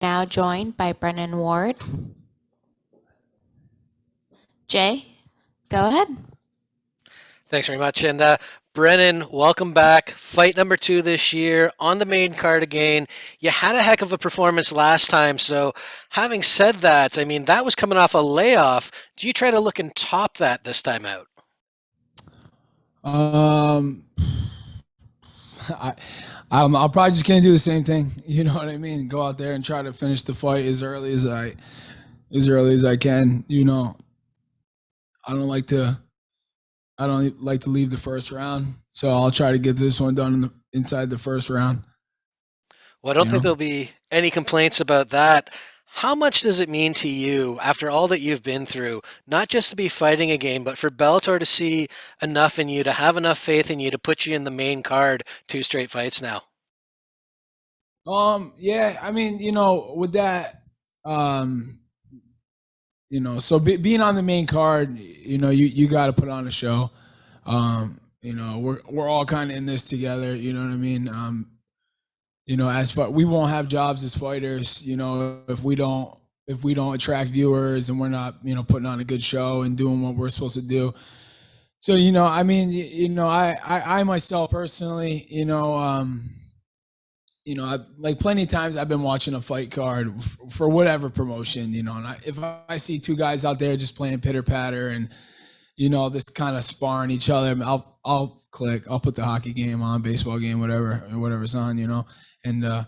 Now joined by Brennan Ward. Jay, go ahead. Thanks very much. And Brennan, welcome back. Fight number 2 this year on the main card again. You had a heck of a performance last time. So, having said that, I mean, that was coming off a layoff. Do you try to look and top that this time out? Um, I, I'm probably just gonna do the same thing. You know what I mean? Go out there and try to finish the fight as early as I can. I don't like to leave the first round, so I'll try to get this one done inside the first round. Well, I don't You think know, there'll be any complaints about that. How much does it mean to you after all that you've been through, not just to be fighting again, but for Bellator to see enough in you, to have enough faith in you to put you in the main card 2 straight fights now? yeah, I mean, with that, um, being on the main card, you got to put on a show. We're all kind of in this together. You know what I mean? As far we won't have jobs as fighters, if we don't attract viewers and we're not, putting on a good show and doing what we're supposed to do. So, I mean, I myself personally, like plenty of times I've been watching a fight card for whatever promotion, and if I see two guys out there just playing pitter patter and this kind of sparring each other, I'll click. I'll put the hockey game on, baseball game, whatever's on, and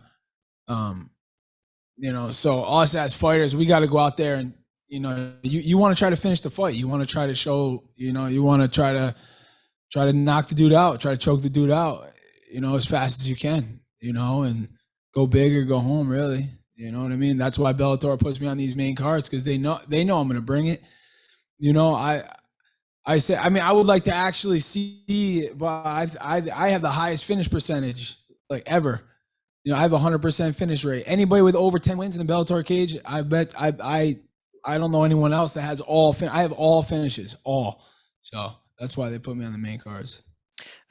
so us as fighters, we got to go out there and you want to try to finish the fight. You want to try to show, you want to try to knock the dude out, try to choke the dude out, as fast as you can, and go big or go home. Really, you know what I mean? That's why Bellator puts me on these main cards, because they know I'm going to bring it. I say, I mean, I would like to actually see, but I have the highest finish percentage like ever. I have 100% finish rate. Anybody with over 10 wins in the Bellator cage, I bet I don't know anyone else that has I have all finishes, all. So that's why they put me on the main cards.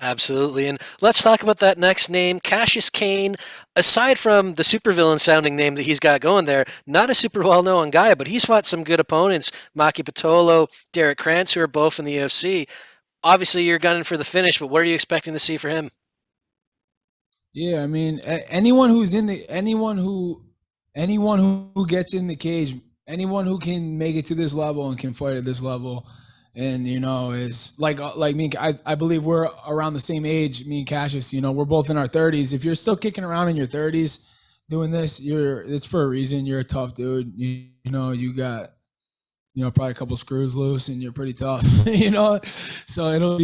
Absolutely. And let's talk about that next name, Cassius Kane. Aside from the supervillain sounding name that he's got going there, not a super well known guy, but he's fought some good opponents, Maki Pitolo, Derek Krantz, who are both in the UFC. Obviously, you're gunning for the finish, but what are you expecting to see for him? Yeah, I mean, anyone who gets in the cage, anyone who can make it to this level and can fight at this level, and is like me. I believe we're around the same age. Me and Cassius, we're both in our 30s. If you're still kicking around in your 30s doing this, it's for a reason. You're a tough dude. You got probably a couple screws loose, and you're pretty tough. So it'll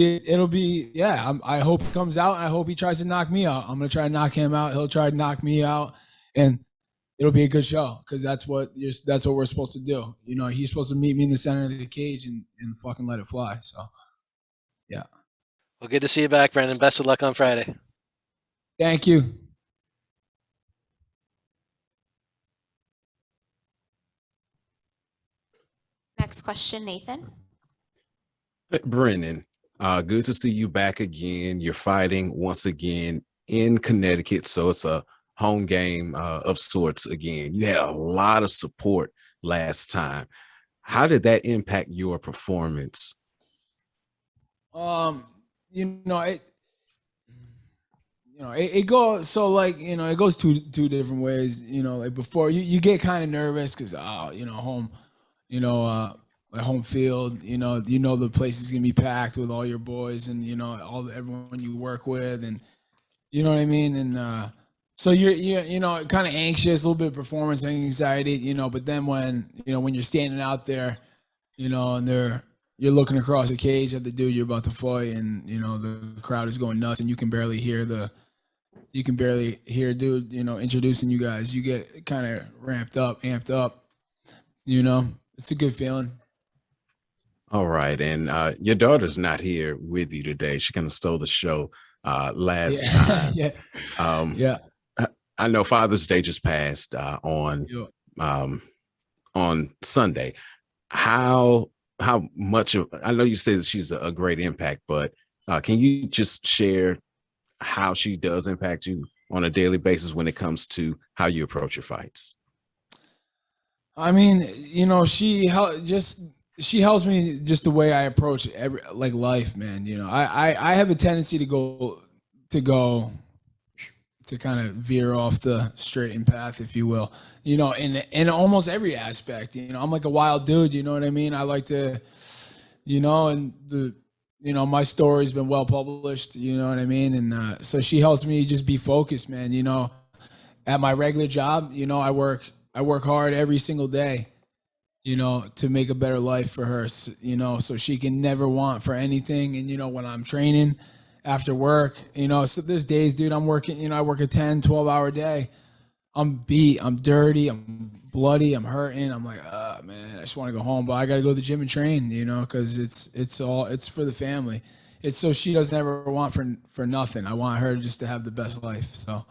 be yeah. I hope he comes out, and I hope he tries to knock me out. I'm gonna try to knock him out. He'll try to knock me out, and it'll be a good show, because that's what we're supposed to do. He's supposed to meet me in the center of the cage and fucking let it fly. So yeah. Well, good to see you back, Brendan. Best of luck on Friday. Thank you. Next question, Nathan. Brennan, good to see you back again. You're fighting once again in Connecticut, so it's a home game of sorts again. You had a lot of support last time. How did that impact your performance? Um, it goes so, like, it goes two different ways. Like, before, you get kind of nervous because home, like home field, the place is gonna be packed with all your boys and everyone you work with, and you know what I mean. And so you're kind of anxious, a little bit of performance anxiety, but then when you're standing out there, and you're looking across the cage at the dude you're about to fight, and the crowd is going nuts, and you can barely hear dude, introducing you guys. You get kind of amped up. It's a good feeling. All right, and your daughter's not here with you today. She kind of stole the show last time. Yeah, Um, yeah. I know Father's Day just passed on Sunday. How much of, I know you say that she's a great impact, but can you just share how she does impact you on a daily basis when it comes to how you approach your fights? I mean, she helps me just the way I approach life, man. I have a tendency to kind of veer off the straightened path, if you will. In almost every aspect. I'm like a wild dude. You know what I mean? I like to, my story's been well published. You know what I mean? And so she helps me just be focused, man. At my regular job, I work hard every single day, to make a better life for her, so she can never want for anything. And, when I'm training after work, so there's days, dude, I'm working, I work a 10, 12-hour day. I'm beat, I'm dirty, I'm bloody, I'm hurting. I'm like, man, I just want to go home, but I got to go to the gym and train, because it's for the family. It's so she doesn't ever want for nothing. I want her just to have the best life. So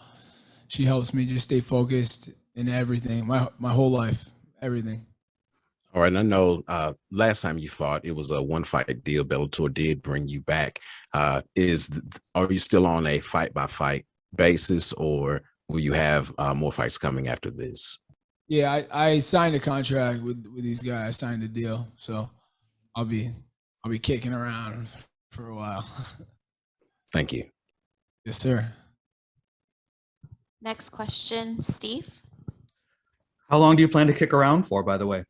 she helps me just stay focused in everything, my whole life, everything. All right, and I know last time you fought, it was a one-fight deal. Bellator did bring you back. Are you still on a fight-by-fight basis, or will you have more fights coming after this? Yeah, I signed a contract with these guys. I signed a deal, so I'll be kicking around for a while. Thank you. Yes, sir. Next question, Steve. How long do you plan to kick around for, by the way?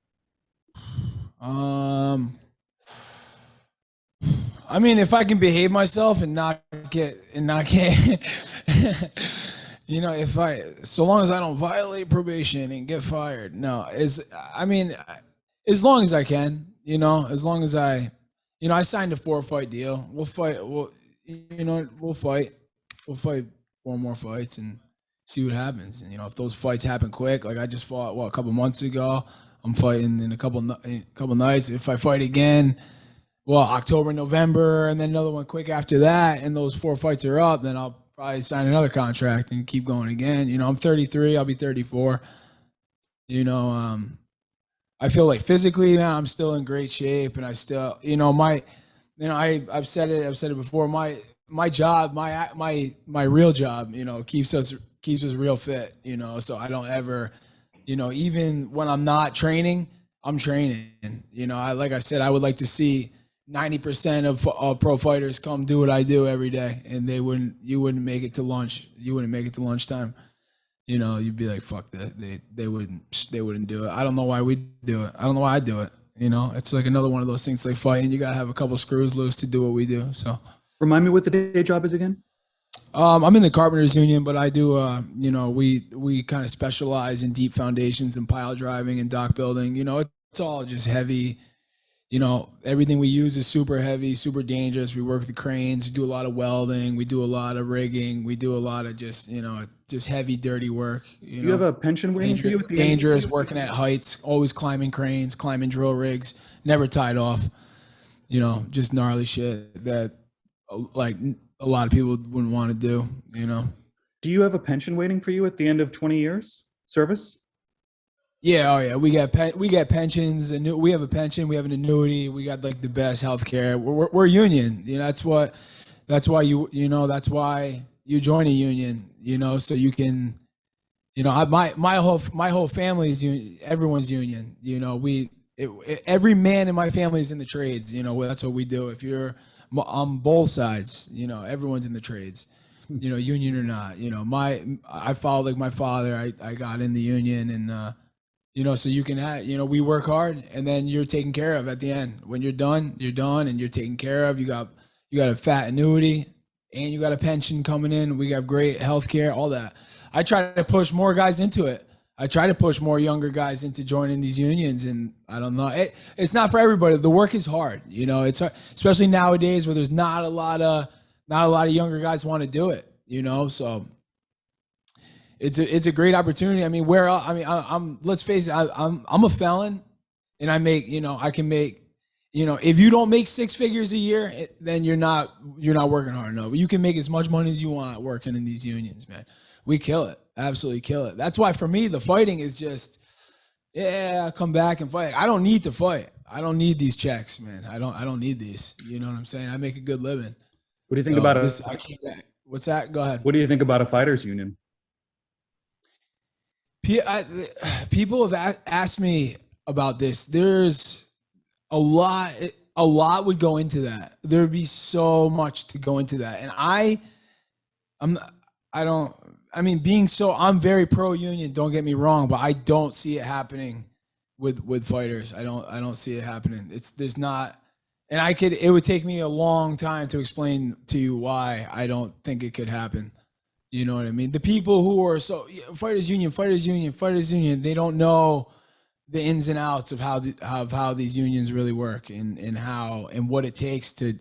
I mean, if I can behave myself and not get, so long as I don't violate probation and get fired. No, as long as I can, as long as I signed a 4-fight deal. We'll fight. We'll fight 4 more fights and see what happens. And, if those fights happen quick, like I just fought, a couple months ago, I'm fighting in a couple nights. If I fight again, October, November, and then another one quick after that, and those 4 fights are up, then I'll probably sign another contract and keep going again. I'm 33. I'll be 34. I feel like physically, man, I'm still in great shape, and I still, I've said it before. My job, my real job, keeps us real fit. So I don't ever, even when I'm not training, I'm training. Like I said, I would like to see 90% of pro fighters come do what I do every day, and you wouldn't make it to lunch. You wouldn't make it to lunchtime. You'd be like, fuck that. They wouldn't do it. I don't know why we do it. I don't know why I do it. It's like another one of those things like fighting. You got to have a couple screws loose to do what we do. So remind me what the day job is again. I'm in the Carpenters Union, but I do, we kind of specialize in deep foundations and pile driving and dock building. It's all just heavy. Everything we use is super heavy, super dangerous. We work with the cranes. We do a lot of welding. We do a lot of rigging. We do a lot of just heavy, dirty work. You have a pension waiting for you at the end? Dangerous, working at heights, always climbing cranes, climbing drill rigs, never tied off. Just gnarly shit that like a lot of people wouldn't want to do. Do you have a pension waiting for you at the end of 20 years service? Yeah, oh yeah, we got pensions, and we have a pension, we have an annuity, we got like the best healthcare. We're union, that's why you join a union, so you can, my whole family is union, everyone's union, every man in my family is in the trades, that's what we do. If you're on both sides, everyone's in the trades. Union or not, I followed like my father. I got in the union, and so you can have, we work hard, and then you're taken care of at the end. When you're done, and you're taken care of. You got a fat annuity, and you got a pension coming in. We got great health care, all that. I try to push more guys into it. I try to push more younger guys into joining these unions, and I don't know. It's not for everybody. The work is hard. It's hard, especially nowadays where there's not a lot of younger guys want to do it. So it's a great opportunity. I mean, I'm let's face it, I'm a felon, and I make, I can make, if you don't make 6 figures a year, then you're not working hard enough. You can make as much money as you want working in these unions, man. We kill it, absolutely kill it. That's why for me, the fighting is just, I come back and fight. I don't need to fight. I don't need these checks, man. I don't need these. You know what I'm saying? I make a good living. What do you think about I came back. What's that? Go ahead. What do you think about a fighters union? People have asked me about this. There's a lot would go into that. There'd be so much to go into that. And I'm very pro union, don't get me wrong, but I don't see it happening with fighters. I don't see it happening. There's not, and it would take me a long time to explain to you why I don't think it could happen. You know what I mean? The people who are fighters union, they don't know the ins and outs of how these unions really work and what it takes to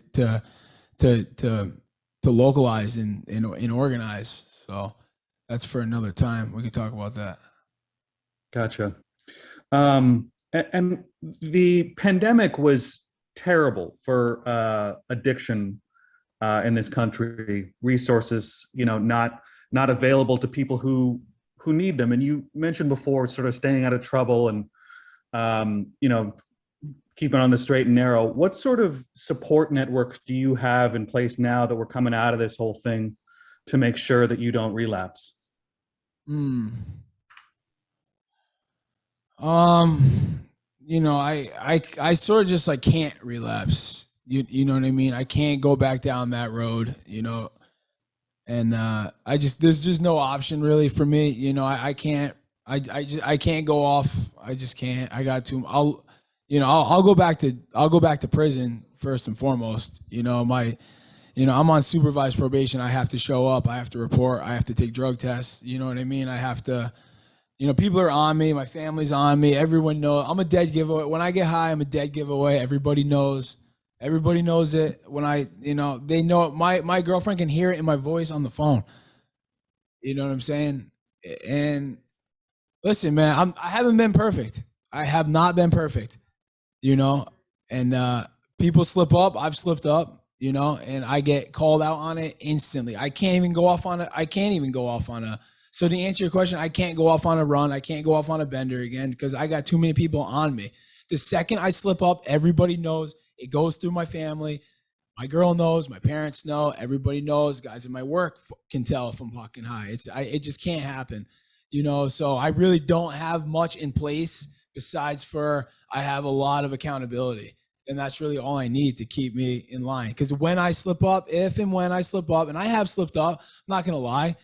localize and organize. So that's for another time. We can talk about that. Gotcha. And the pandemic was terrible for addiction in this country. Resources, not available to people who need them. And you mentioned before, sort of staying out of trouble and keeping on the straight and narrow. What sort of support networks do you have in place now that we're coming out of this whole thing to make sure that you don't relapse? I sort of just can't relapse. You know what I mean? I can't go back down that road, and there's just no option really for me. I can't go off. I just can't. I got to, I'll go back to prison first and foremost. I'm on supervised probation. I have to show up. I have to report. I have to take drug tests. You know what I mean? I have to, people are on me. My family's on me. Everyone knows I'm a dead giveaway. When I get high, I'm a dead giveaway. Everybody knows. Everybody knows it. When they know it. My girlfriend can hear it in my voice on the phone. You know what I'm saying? And listen, man, I haven't been perfect. I have not been perfect, and people slip up. I've slipped up, and I get called out on it instantly. I can't even go off on a, so to answer your question, I can't go off on a run. I can't go off on a bender again because I got too many people on me. The second I slip up, everybody knows. It goes through my family. My girl knows. My parents know. Everybody knows. Guys in my work can tell if I'm fucking high. It just can't happen, So I really don't have much in place besides I have a lot of accountability, and that's really all I need to keep me in line. Because when I slip up, and I have slipped up, I'm not gonna lie.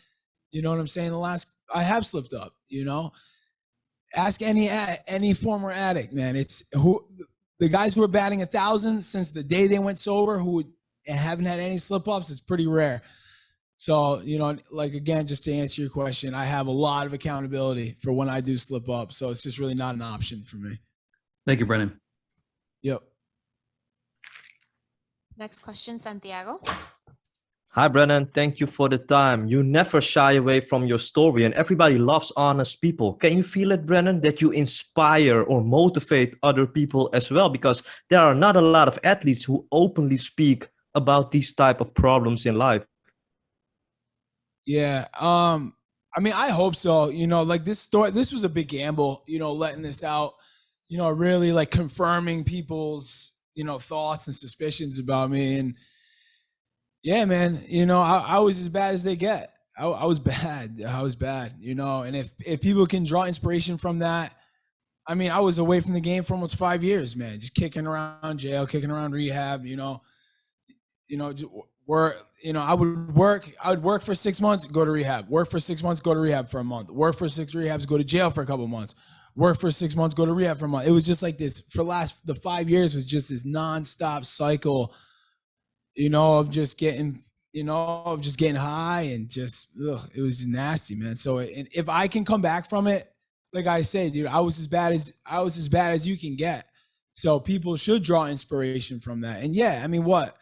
You know what I'm saying? I have slipped up. Ask any former addict, man. It's the guys who are batting 1,000 since the day they went sober, who haven't had any slip ups. It's pretty rare. So, again, just to answer your question, I have a lot of accountability for when I do slip up. So it's just really not an option for me. Thank you, Brennan. Yep. Next question, Santiago. Hi, Brennan. Thank you for the time. You never shy away from your story, and everybody loves honest people. Can you feel it, Brennan, that you inspire or motivate other people as well? Because there are not a lot of athletes who openly speak about these type of problems in life. Yeah. I hope so. This story, this was a big gamble, letting this out, really confirming people's, thoughts and suspicions about me. And yeah, man, I was as bad as they get. I was bad. And if people can draw inspiration from that, I was away from the game for almost 5 years, man, just kicking around jail, kicking around rehab, I would work for 6 months, go to rehab, work for 6 months, go to rehab for a month, work for 6 rehabs, go to jail for a couple months, work for 6 months, go to rehab for a month. It was just like this for the 5 years was just this nonstop cycle, of just getting high and just, it was just nasty, man. So if I can come back from it, like I say, dude, I was as bad as you can get. So people should draw inspiration from that. And yeah, what?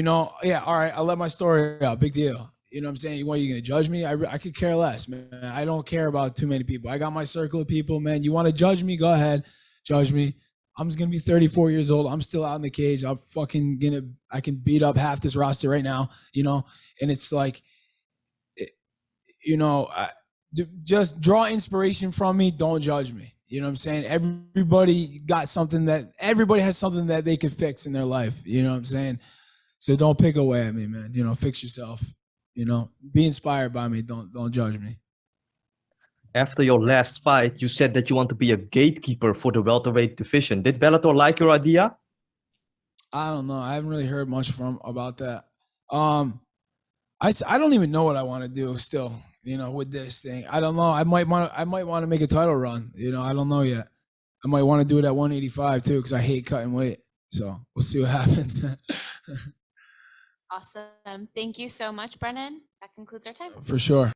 All right, I'll let my story out. Big deal. You know what I'm saying? What, are you going to judge me? I could care less, man. I don't care about too many people. I got my circle of people, man. You want to judge me? Go ahead. Judge me. I'm just going to be 34 years old. I'm still out in the cage. I can beat up half this roster right now, and it's like, just draw inspiration from me. Don't judge me. You know what I'm saying? Everybody has something that they could fix in their life. You know what I'm saying? So don't pick away at me, man. Fix yourself. Be inspired by me. Don't judge me. After your last fight, you said that you want to be a gatekeeper for the welterweight division. Did Bellator like your idea? I don't know. I haven't really heard much about that. I don't even know what I want to do still, with this thing. I don't know. I might want to make a title run. I don't know yet. I might want to do it at 185 too, because I hate cutting weight. So we'll see what happens. Awesome. Thank you so much, Brennan. That concludes our time. For sure.